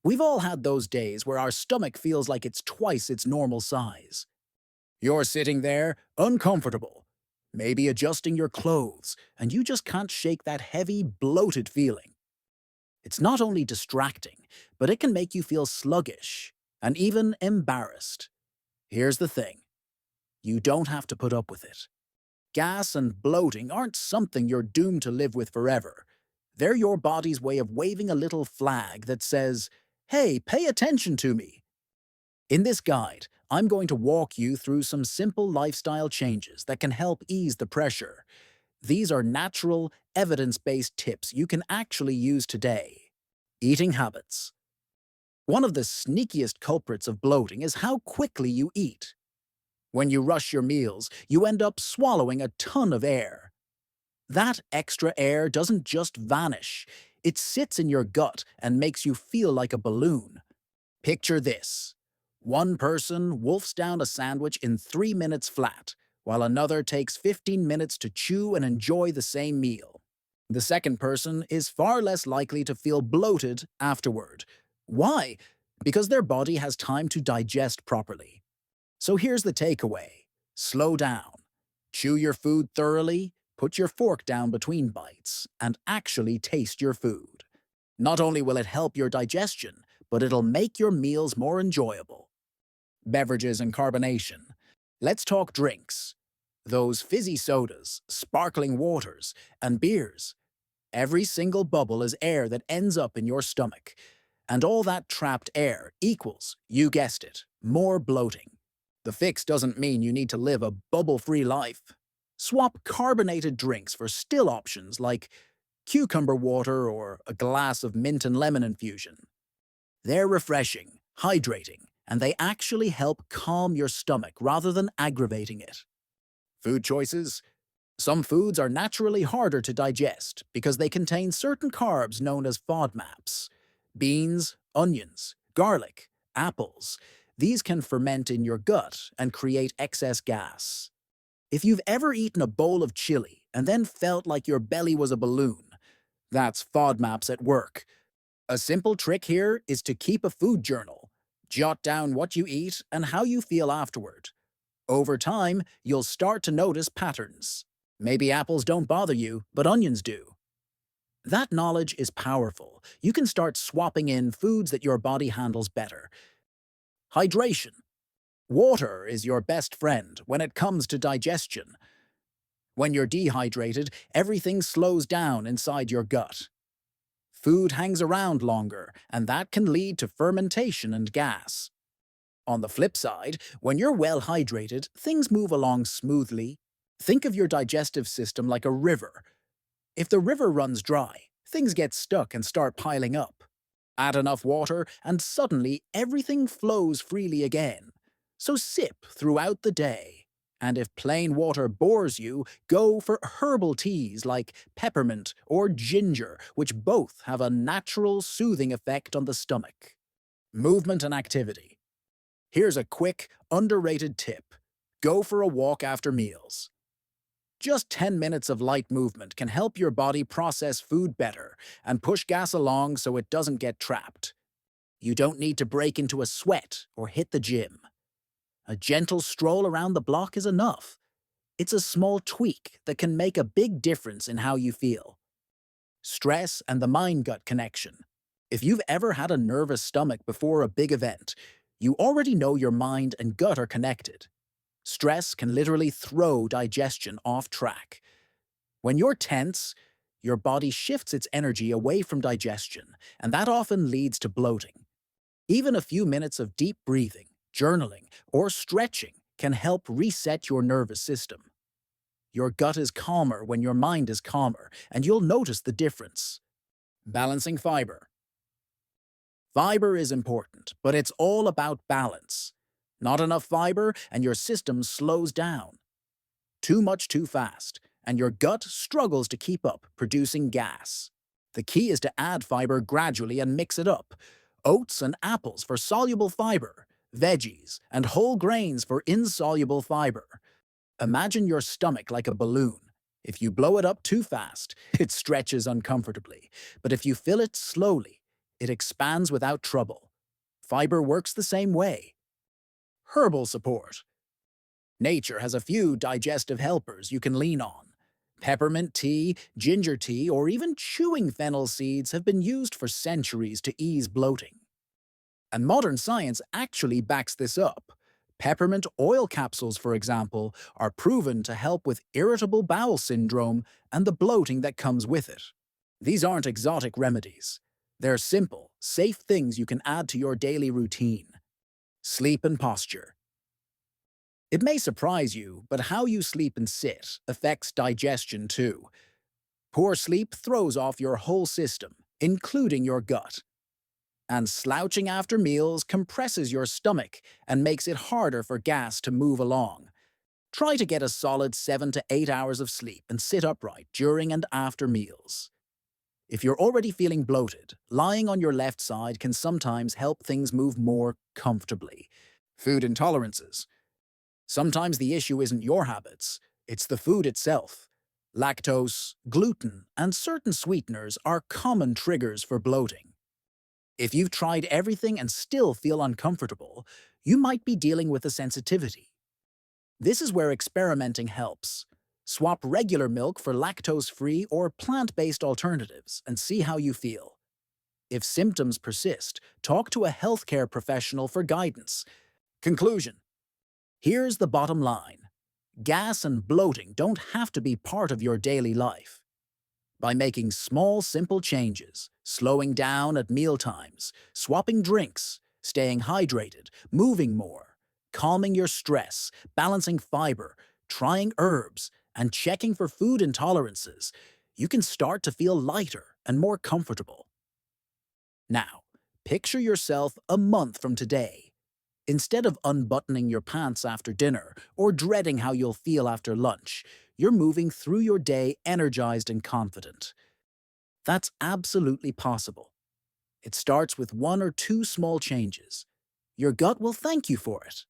We've all had those days where our stomach feels like it's twice its normal size. You're sitting there, uncomfortable, maybe adjusting your clothes, and you just can't shake that heavy, bloated feeling. It's not only distracting, but it can make you feel sluggish and even embarrassed. Here's the thing, you don't have to put up with it. Gas and bloating aren't something you're doomed to live with forever. They're your body's way of waving a little flag that says, "Hey, pay attention to me." In this guide, I'm going to walk you through some simple lifestyle changes that can help ease the pressure. These are natural, evidence-based tips you can actually use today. Eating habits. One of the sneakiest culprits of bloating is how quickly you eat. When you rush your meals, you end up swallowing a ton of air. That extra air doesn't just vanish, it sits in your gut and makes you feel like a balloon. Picture this. One person wolfs down a sandwich in 3 minutes flat, while another takes 15 minutes to chew and enjoy the same meal. The second person is far less likely to feel bloated afterward. Why? Because their body has time to digest properly. So here's the takeaway. Slow down. Chew your food thoroughly, put your fork down between bites, and actually taste your food. Not only will it help your digestion, but it'll make your meals more enjoyable. Beverages and carbonation. Let's talk drinks. Those fizzy sodas, sparkling waters, and beers. Every single bubble is air that ends up in your stomach. And all that trapped air equals, you guessed it, more bloating. The fix doesn't mean you need to live a bubble-free life. Swap carbonated drinks for still options like cucumber water or a glass of mint and lemon infusion. They're refreshing, hydrating, and they actually help calm your stomach rather than aggravating it. Food choices. Some foods are naturally harder to digest because they contain certain carbs known as FODMAPs. Beans, onions, garlic, apples. These can ferment in your gut and create excess gas. If you've ever eaten a bowl of chili and then felt like your belly was a balloon, that's FODMAPs at work. A simple trick here is to keep a food journal. Jot down what you eat and how you feel afterward. Over time, you'll start to notice patterns. Maybe apples don't bother you, but onions do. That knowledge is powerful. You can start swapping in foods that your body handles better. Hydration. Water is your best friend when it comes to digestion. When you're dehydrated, everything slows down inside your gut. Food hangs around longer, and that can lead to fermentation and gas. On the flip side, when you're well hydrated, things move along smoothly. Think of your digestive system like a river. If the river runs dry, things get stuck and start piling up. Add enough water, and suddenly everything flows freely again. So sip throughout the day. And if plain water bores you, go for herbal teas like peppermint or ginger, which both have a natural soothing effect on the stomach. Movement and activity. Here's a quick, underrated tip. Go for a walk after meals. Just 10 minutes of light movement can help your body process food better and push gas along so it doesn't get trapped. You don't need to break into a sweat or hit the gym. A gentle stroll around the block is enough. It's a small tweak that can make a big difference in how you feel. Stress and the mind-gut connection. If you've ever had a nervous stomach before a big event, you already know your mind and gut are connected. Stress can literally throw digestion off track. When you're tense, your body shifts its energy away from digestion, and that often leads to bloating. Even a few minutes of deep breathing, journaling, or stretching can help reset your nervous system. Your gut is calmer when your mind is calmer, and you'll notice the difference. Balancing fiber. Fiber is important, but it's all about balance. Not enough fiber, and your system slows down. Too much too fast, and your gut struggles to keep up, producing gas. The key is to add fiber gradually and mix it up. Oats and apples for soluble fiber, veggies, and whole grains for insoluble fiber. Imagine your stomach like a balloon. If you blow it up too fast, it stretches uncomfortably. But if you fill it slowly, it expands without trouble. Fiber works the same way. Herbal support. Nature has a few digestive helpers you can lean on. Peppermint tea, ginger tea, or even chewing fennel seeds have been used for centuries to ease bloating. And modern science actually backs this up. Peppermint oil capsules, for example, are proven to help with irritable bowel syndrome and the bloating that comes with it. These aren't exotic remedies. They're simple, safe things you can add to your daily routine. Sleep and posture. It may surprise you, but how you sleep and sit affects digestion too. Poor sleep throws off your whole system, including your gut. And slouching after meals compresses your stomach and makes it harder for gas to move along. Try to get a solid 7 to 8 hours of sleep and sit upright during and after meals. If you're already feeling bloated, lying on your left side can sometimes help things move more comfortably. Food intolerances. Sometimes the issue isn't your habits, it's the food itself. Lactose, gluten, and certain sweeteners are common triggers for bloating. If you've tried everything and still feel uncomfortable, you might be dealing with a sensitivity. This is where experimenting helps. Swap regular milk for lactose-free or plant-based alternatives and see how you feel. If symptoms persist, talk to a healthcare professional for guidance. Conclusion. Here's the bottom line. Gas and bloating don't have to be part of your daily life. By making small, simple changes, slowing down at mealtimes, swapping drinks, staying hydrated, moving more, calming your stress, balancing fiber, trying herbs, and checking for food intolerances, you can start to feel lighter and more comfortable. Now, picture yourself a month from today. Instead of unbuttoning your pants after dinner or dreading how you'll feel after lunch, you're moving through your day energized and confident. That's absolutely possible. It starts with 1 or 2 small changes. Your gut will thank you for it.